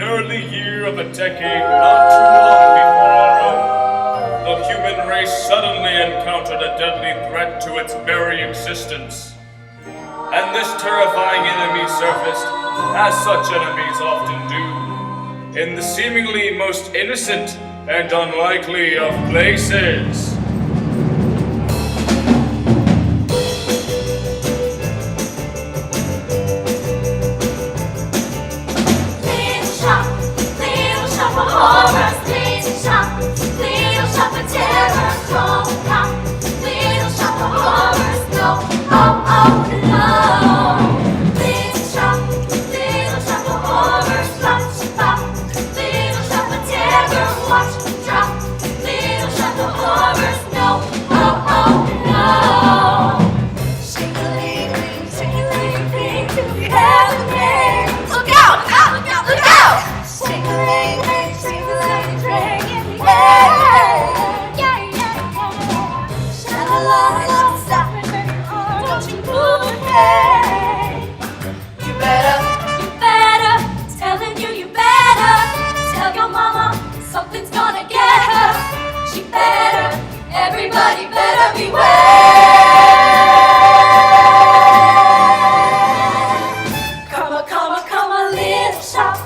an early year of a decade not too long before our own, the human race suddenly encountered a deadly threat to its very existence. And this terrifying enemy surfaced, as such enemies often do, in the seemingly most innocent and unlikely of places. Horrors, little shop of terror, cold pop, little shop of horrors, no, oh, no. Little shop of horrors, watch pop, little shop of terror, watch drop, little shop of horrors, no, oh, no. Shake-a-ling-ling, shake-a-ling-ling, to the heaven. Look out, look out, look out, look out! Shake-a-ling-ling. Something's gonna get her. She better, everybody better beware. Come a little shop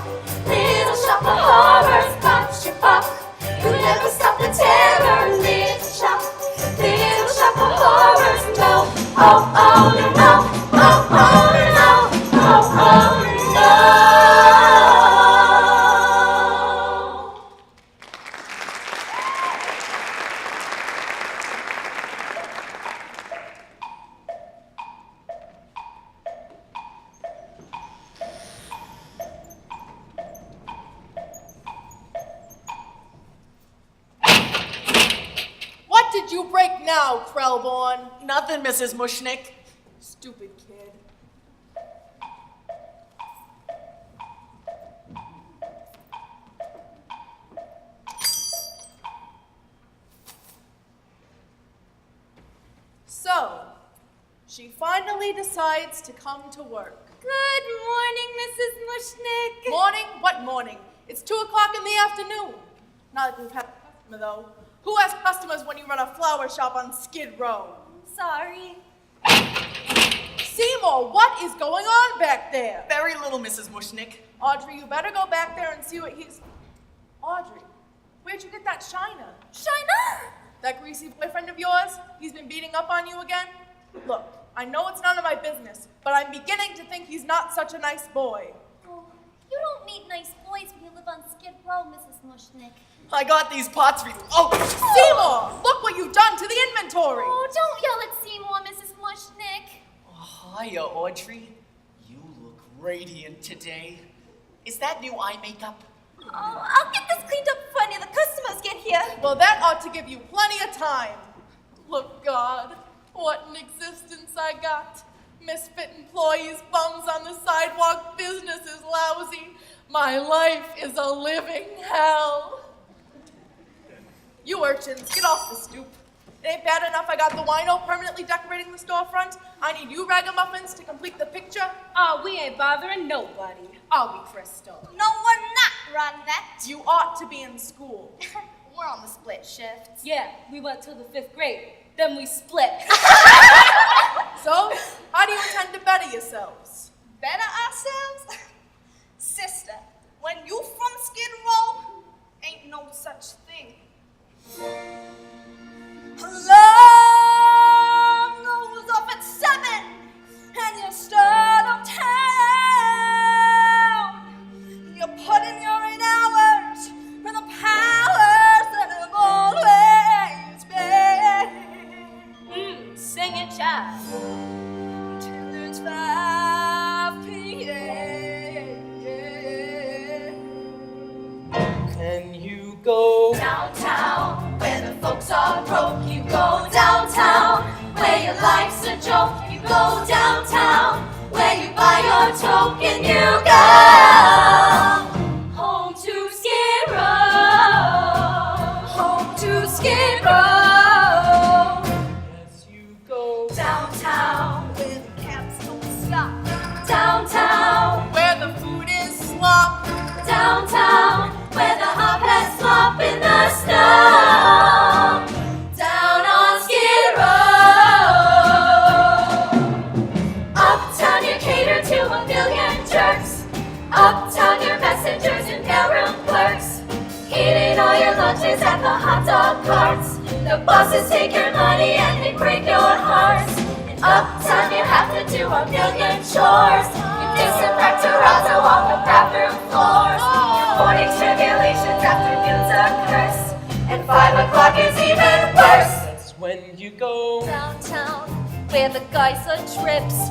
of horrors, punch your pop. You never stop the terror, little shop of horrors, no, oh, no, no, oh, no, oh, no. What did you break now, Krellborn? Nothing, Mrs. Mushnick. Stupid kid. So, she finally decides to come to work. Good morning, Mrs. Mushnick. Morning? What morning? It's 2 o'clock in the afternoon. Not that we've had a customer, though. Who has customers when you run a flower shop on Skid Row? Sorry. Seymour, what is going on back there? Very little, Mrs. Mushnick. Audrey, you better go back there and see what he's... Audrey, where'd you get that shiner? Shiner? That greasy boyfriend of yours? He's been beating up on you again? Look, I know it's none of my business, but I'm beginning to think he's not such a nice boy. Oh, you don't meet nice boys when you live on Skid Row, Mrs. Mushnick. I got these pots for you. Oh! Seymour, look what you've done to the inventory. Oh, don't yell at Seymour, Mrs. Mushnick. Oh, hiya, Audrey. You look radiant today. Is that new eye makeup? Oh, I'll get this cleaned up before any of the customers get here. Well, that ought to give you plenty of time. Look, God, what an existence I got. Misfit employees, bums on the sidewalk, business is lousy. My life is a living hell. You urchins, get off the stoop. It ain't bad enough I got the wino permanently decorating the storefront. I need you ragamuffins to complete the picture. Oh, we ain't bothering nobody. Are we, Crystal? No, we're not, Ronette. You ought to be in school. We're on the split shift. Yeah, we went till the 5th grade. Then we split. So, how do you intend to better yourselves? Better ourselves? Sister, when you from Skid Row, ain't no such thing. Alarm goes off at 7, and you start uptown. You put in your 8 hours for the powers that have always been. Sing it, child. Till it's 5 p.m. Can you go Downtown, where the folks are broke, you go downtown. Where your life's a joke, you go downtown. Where you buy your token, you go home to Skid Row. Home to Skid Row. Yes, you go Downtown, where the cabs don't stop. Downtown, Where the food is slop. downtown. carts. The bosses take your money and they break your hearts. In uptown you have to do a million chores. You disinfect Toronto on the bathroom floors. Morning tribulations, afternoons a curse. And 5 o'clock is even worse. That's when you go Downtown, where the guys are trips.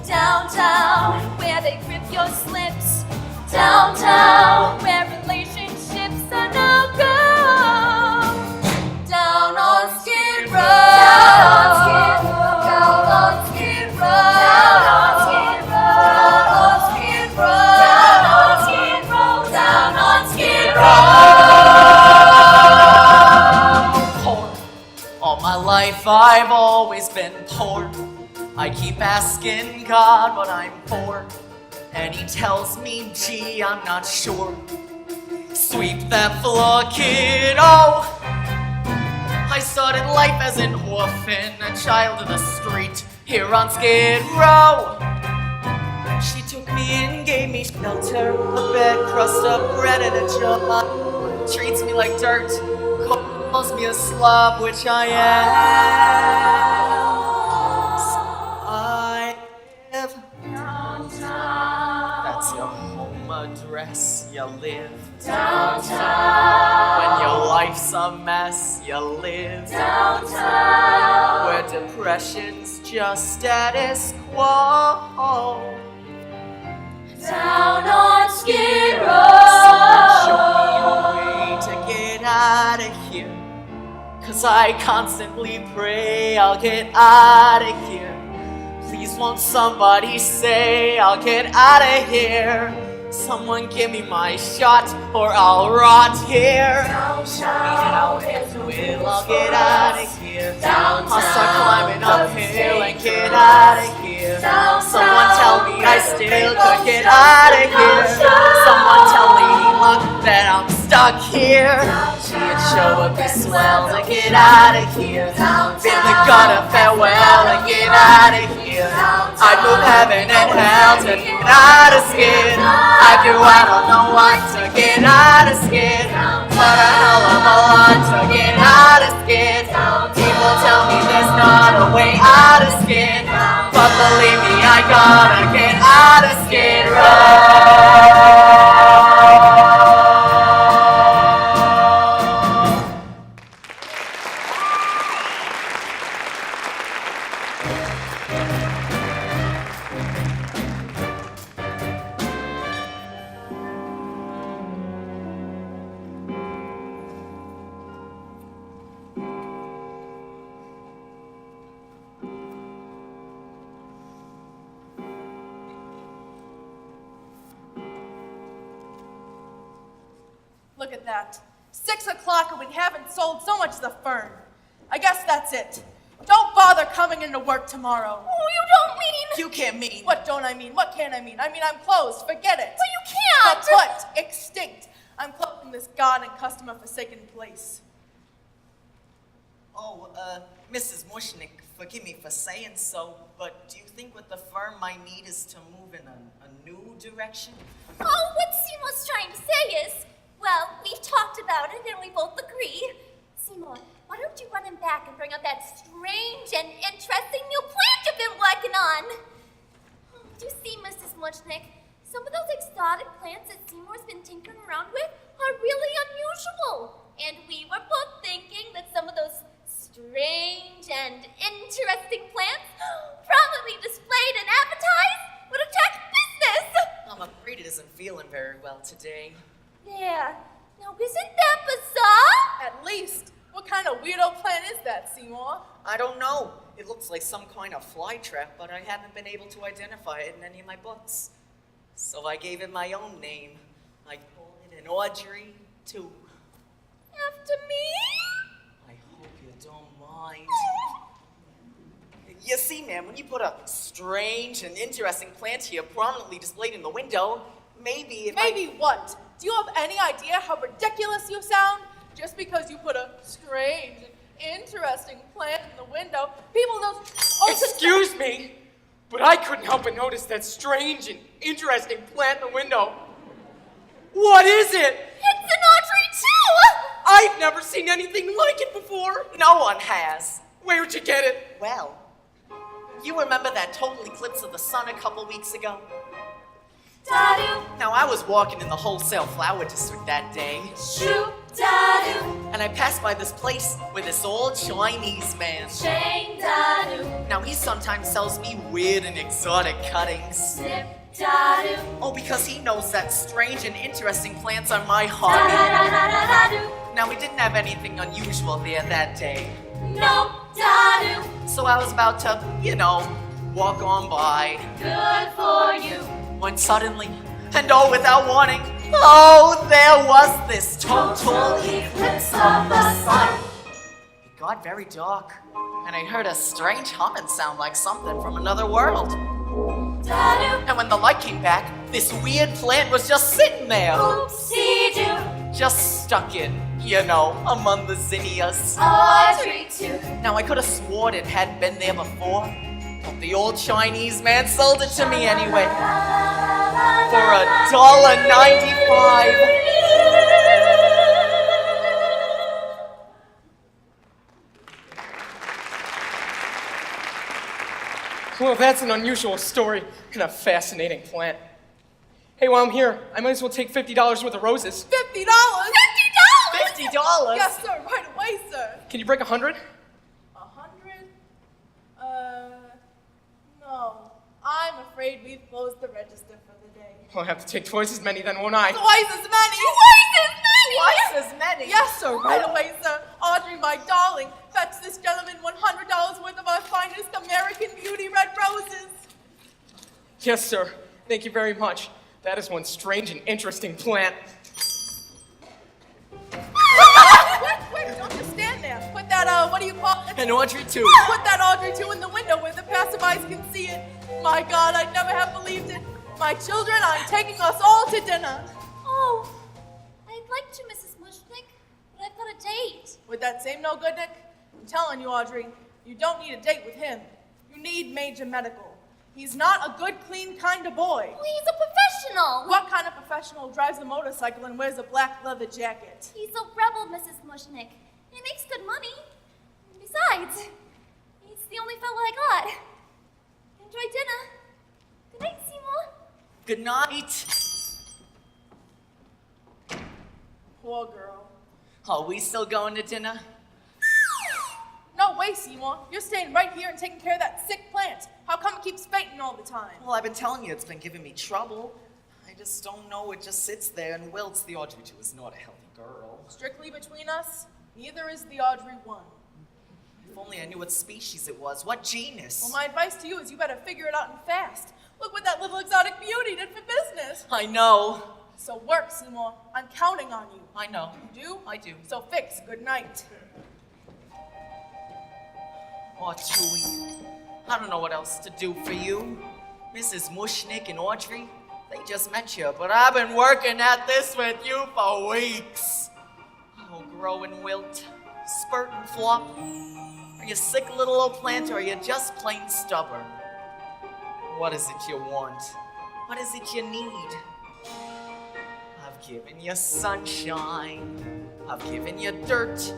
Downtown, where they rip your slips. Downtown, where relationships are no go. Down on Skid Row. Down on Skid Row. Down on Skid Row. Down on Skid Row. Down on Skid Row. Down on Skid Row. Poor. All my life I've always been poor. I keep asking God what I'm for, and he tells me, gee, I'm not sure. Sweep that floor, kiddo. I started life as an orphan, a child of the street, here on Skid Row. She took me in, gave me shelter, a bed, crust of bread, and a jar. Treats me like dirt, calls me a slob, which I am. I live downtown. That's your home address, you live Downtown. when your life's a mess, you live Downtown. where depression's just status quo. Down on Skid Someone show Row. me a way to get out of here, 'cause I constantly pray I'll get out of here. Please won't somebody say I'll get out of here. Someone give me my shot or I'll rot here. Show me how it will, I'll get out of here. I'll start climbing uphill and get out of here. Someone tell me I still could get out of here. Someone tell me look that I'm stuck here. It sure would be swell to get out of here. Bid the gutter farewell and get out of here. I'd move heaven and hell to get out of Skid. I don't know what to get out of Skid, but a hell of a lot to get out of Skid. People tell me there's not a way out of Skid, but believe me, I gotta get out of Skid Row. Look at that. 6 o'clock and we haven't sold so much as a fern. I guess that's it. Don't bother coming into work tomorrow. Oh, you don't mean... You can't mean. What don't I mean? What can't I mean? I mean, I'm closed. Forget it. But you can't. Kaput. Extinct. I'm closing this god and customer-forsaken place. Oh, Mrs. Mushnick, forgive me for saying so, but do you think what the firm might need is to move in a new direction? Oh, what Seymour's trying to say is, well, we've talked about it and we both agree. Seymour, why don't you run him back and bring up that strange and interesting new plant you've been working on? Oh, do you see, Mrs. Mushnick? Some of those exotic plants that Seymour's been tinkering around with are really unusual. And we were both thinking that some of those strange and interesting plants, prominently displayed and advertised, would attract business. I'm afraid it isn't feeling very well today. Yeah. Now, isn't that bizarre? At least. What kind of weirdo plant is that, Seymour? I don't know. It looks like some kind of fly trap, but I haven't been able to identify it in any of my books. So I gave it my own name. I called it an Audrey, too. After me? I hope you don't mind. You see, ma'am, when you put a strange and interesting plant here prominently displayed in the window, maybe if Maybe what? Do you have any idea how ridiculous you sound? Just because you put a strange and interesting plant in the window, people don't... Excuse me, but I couldn't help but notice that strange and interesting plant in the window. What is it? It's an Audrey, too! I I've never seen anything like it before. No one has. Where'd you get it? Well, you remember that total eclipse of the sun a couple weeks ago? Da-doo, Now, I was walking in the wholesale flower district that day, shoo, da-doo, and I passed by this place with this old Chinese man. shang, da-doo, Now, he sometimes sells me weird and exotic cuttings. snip, da-doo, Oh, because he knows that strange and interesting plants are my hobby. da-da-da-da-da-da-doo, Now, we didn't have anything unusual there that day, no, da-doo, so I was about to, walk on by, good for you. when suddenly, and oh, without warning, oh, there was this total eclipse of the sun. It got very dark, and I heard a strange humming sound like something from another world. Da-doo, And when the light came back, this weird plant was just sitting there, oopsie-doo, just stuck in, among the zinnias. Audrey too. Now, I could have sworn it hadn't been there before, but the old Chinese man sold it to me anyway, for $1.95. Well, that's an unusual story and a fascinating plant. Hey, while I'm here, I might as well take $50 worth of roses. $50? $50? Yes, sir, right away, sir. Can you break 100? 100? No. I'm afraid we've closed the register for the day. I'll have to take twice as many then, won't I? Twice as many! Twice as many? Yes, sir, right away, sir. Audrey, my darling, fetch this gentleman $100 worth of our finest American Beauty red roses. Yes, sir. Thank you very much. That is one strange and interesting plant. Wait, don't just stand there. Put that, what do you call it? And Audrey, too. Put that Audrey 2 in the window where the passerbys can see it. My God, I'd never have believed it. My children, I'm taking us all to dinner. Oh, I'd like to, Mrs. Mushnick, but I've got a date. With that same no good, Nick? I'm telling you, Audrey, you don't need a date with him. You need major medical. He's not a good, clean kind of boy. Well, he's a professional. What kind of professional drives a motorcycle and wears a black leather jacket? He's a rebel, Mrs. Mushnick. He makes good money. Besides, he's the only fellow I got. Enjoy dinner. Good night, Seymour. Good night. Poor girl. Are we still going to dinner? No way, Seymour. You're staying right here and taking care of that sick plant. How come it keeps fainting all the time? Well, I've been telling you it's been giving me trouble. I just don't know. It just sits there and wilts. The Audrey 2 is not a healthy girl. Strictly between us, neither is the Audrey 1. If only I knew what species it was. What genus? Well, my advice to you is you better figure it out and fast. Look what that little exotic beauty did for business. I know. So work, Seymour. I'm counting on you. I know. You do? I do. So fix. Good night. Oh, Chewie, I don't know what else to do for you. Mrs. Mushnick and Audrey, they just met you, but I've been working at this with you for weeks. Oh, grow and wilt, spurt and flop. Are you sick little old plant, or are you just plain stubborn? What is it you want? What is it you need? I've given you sunshine. I've given you dirt.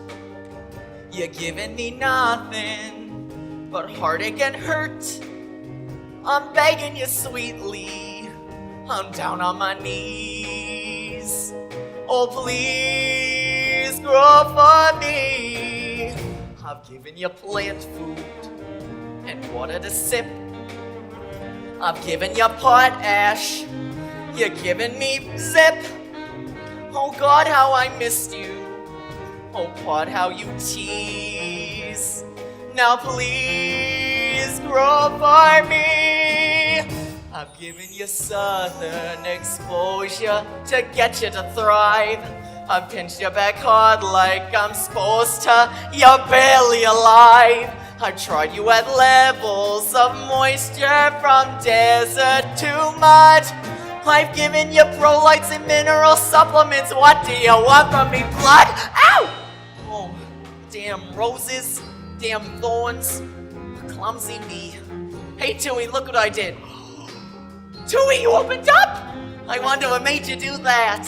You're giving me nothing but heartache and hurt. I'm begging you sweetly. I'm down on my knees. Oh, please grow for me. I've given you plant food and water to sip. I've given you potash. You're giving me zip. Oh God, how I missed you. Oh, Pod, how you tease. Now please grow for me. I've given you southern exposure to get you to thrive. I've pinched you back hard like I'm supposed to. You're barely alive. I've tried you at levels of moisture from desert to mud. I've given you prolites and mineral supplements. What do you want from me, blood? Ow! Oh, damn roses, damn thorns, clumsy me. Hey, Tui, look what I did. Tui, you opened up? I wonder what made you do that.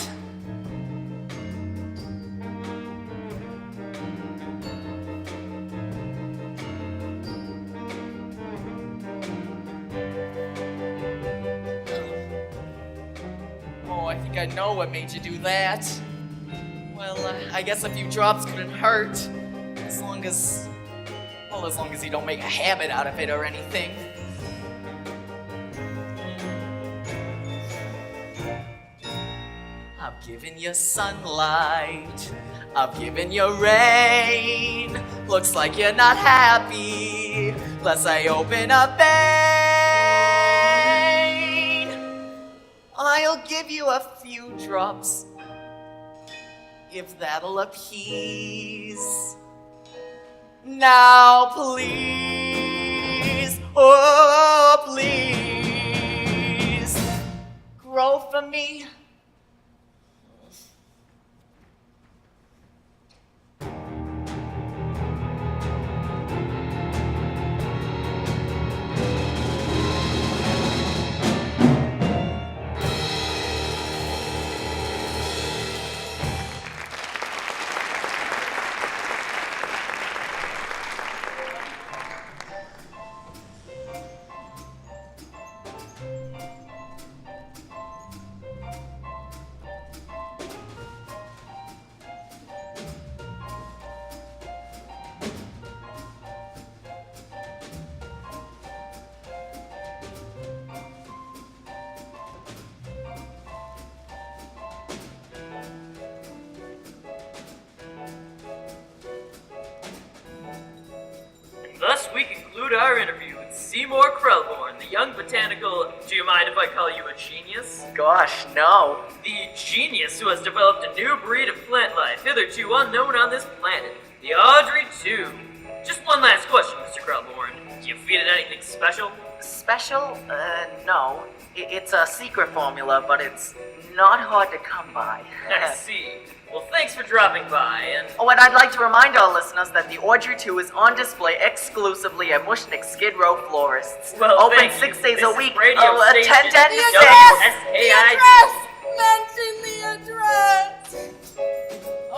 think I know what made you do that. Well, I guess a few drops couldn't hurt. As long as you don't make a habit out of it or anything. I've given you sunlight, I've given you rain. Looks like you're not happy, unless I open a vein. I'll give you a few drops, if that'll appease. Now please, oh please, grow for me. Thus we conclude our interview with Seymour Krelborn, the young botanical... Do you mind if I call you a genius? Gosh, no. The genius who has developed a new breed of plant life hitherto unknown on this planet, the Audrey 2. Just one last question, Mr. Krelborn. Do you feed it anything special? Special? No. It's a secret formula, but it's not hard to come by. I see. Well, thanks for dropping by, and... Oh, and I'd like to remind our listeners that the Audrey 2 is on display exclusively at Mushnick Skid Row Florists. Well, Open thank 6 you. days This a is week. radio station attendance The six. address! Mention the address!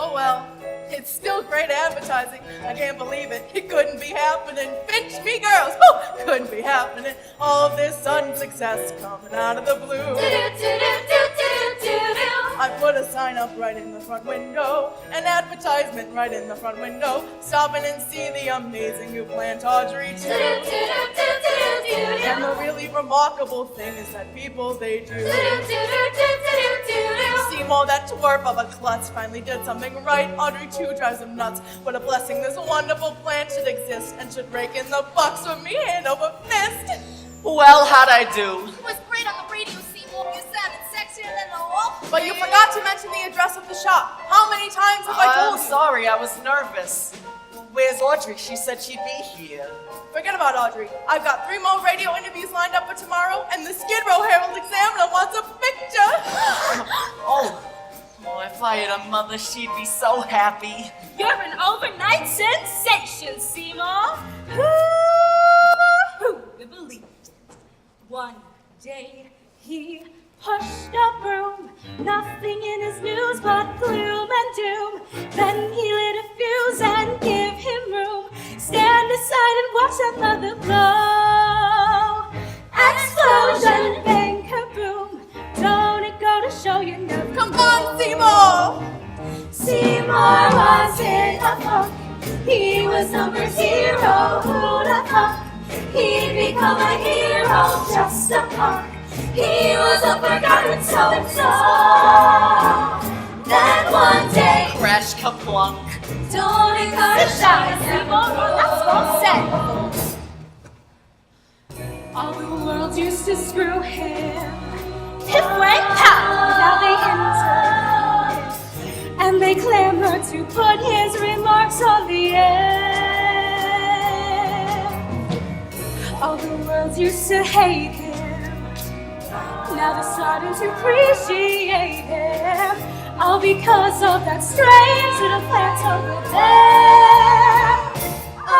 Oh well, it's still great advertising. I can't believe it. It couldn't be happening. Pinch me, girls! Oh, couldn't be happening. All of this sudden success coming out of the blue. I put a sign up right in the front window, an advertisement right in the front window. Stop in and see the amazing new plant Audrey 2. And the really remarkable thing is that people, they do. Seymour, that twerp of a klutz, finally did something right. Audrey 2 drives him nuts. What a blessing this wonderful plant should exist and should rake in the bucks for me hand over fist. Well, how'd I do? It was great on the radio, Seymour. You sounded sexier than the wolf. But you forgot to mention the address of the shop. How many times have I I'm told you? sorry, I was nervous. Where's Audrey? She said she'd be here. Forget about Audrey. I've got 3 more radio interviews lined up for tomorrow, and the Skid Row Herald Examiner wants a picture. Oh, if I had a mother, she'd be so happy. You're an overnight sensation, Seymour. Who would believe it? One day he pushed a broom, nothing in his news but gloom and doom. Then he lit a fuse and give him room. Stand aside and watch another blow. Explosion, bang, kaboom. Don't it go to show you never Come on, Seymour! Seymour was in a funk. He was number 0. Who'd have thought he'd become a hero? Just a punk. He was a forgotten so-and-so. Then one day, Crash kaplunk. don't it got a shout, Seymour? That's well said. all the world used to screw him. Hip wang pow! Now they enter, and they clamor to put his remarks on the air. All the world used to hate him. Now they're starting to appreciate him. All because of that strange little plant over there.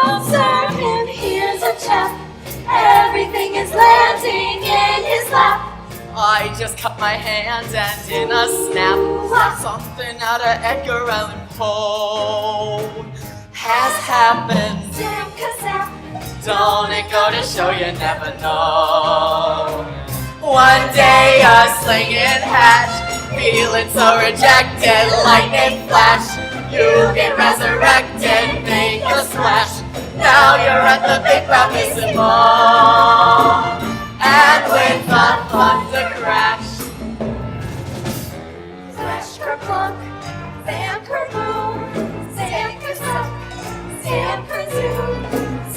Observe him, here's a chap. Everything is landing in his lap. I just cut my hand and in a snap, something out of Edgar Allan Poe has happened. Damn kazap. Don't it go to show you never know? One day a slinging hat feeling so rejected. Lightning flash, you get resurrected, make a splash. Now you're at the big baptismal, and with the thunder crash. Smash kerplunk, zam kerboom, zam kersuck, zam kerzoom.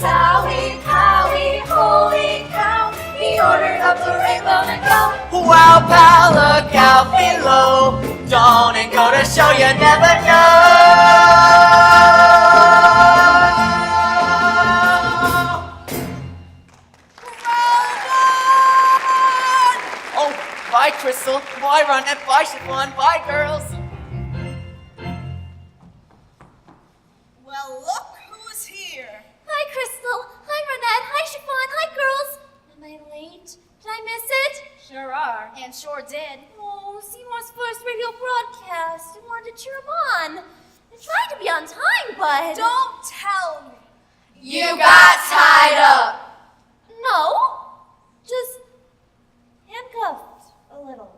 Zowie, powie, holy cow, he ordered up the rainbow to go. Wow, pal, look out below. Don't and go to show you never know. Oh, bye, Crystal. Bye, Ronette. Bye, Siobhan. Bye, girls. Well, look who's here. Hi, Crystal. Hi, Ronette. Hi, Chiffon. Hi, girls. Am I late? Did I miss it? Sure are. And sure did. Oh, Seymour's first radio broadcast. I wanted to cheer him on. I tried to be on time, but... Don't tell me. You got tied up. No. Just handcuffed a little.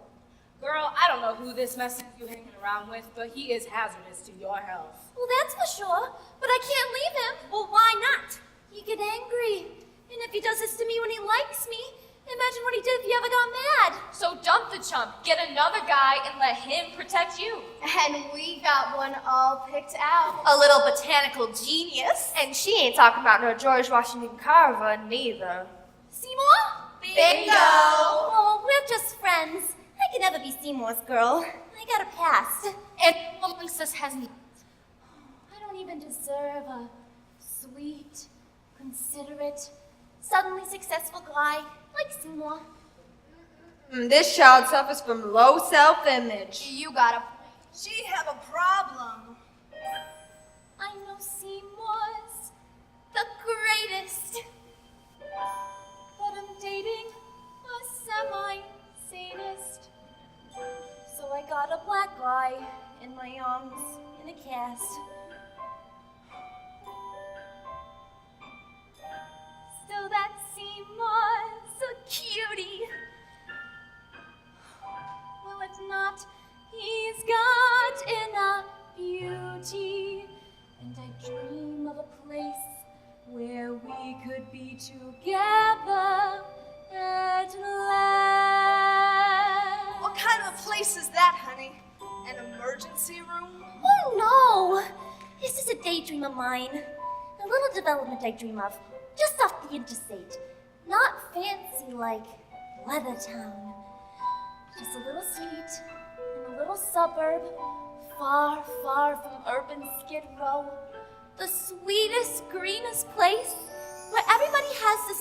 Girl, I don't know who this mess is you hanging around with, but he is hazardous to your health. Well, that's for sure. But I can't leave him. Well, why not? He get angry. And if he does this to me when he likes me, imagine what he did if he ever got mad. So dump the chump, get another guy, and let him protect you. And we got one all picked out. A little botanical genius. And she ain't talking about no George Washington Carver, neither. Seymour? Bingo. Oh, we're just friends. I can never be Seymour's girl. I got a past. And amongst us has not. I don't even deserve a sweet, considerate, suddenly successful guy like Seymour. This child suffers from low self-image. You got a She have a problem. I know Seymour's the greatest. But I'm dating a semi-sadist. So I got a black guy in my arms in a cast. Still that Seymour's a cutie. Well, if not, he's got enough beauty. And I dream of a place where we could be together at last. What kind of a place is that, honey? An emergency room? Oh no! This is a daydream of mine. A little development I dream of, just off the interstate. Not fancy like Weathertown. Just a little street in a little suburb, far, far from urban Skid Row. The sweetest, greenest place where everybody has the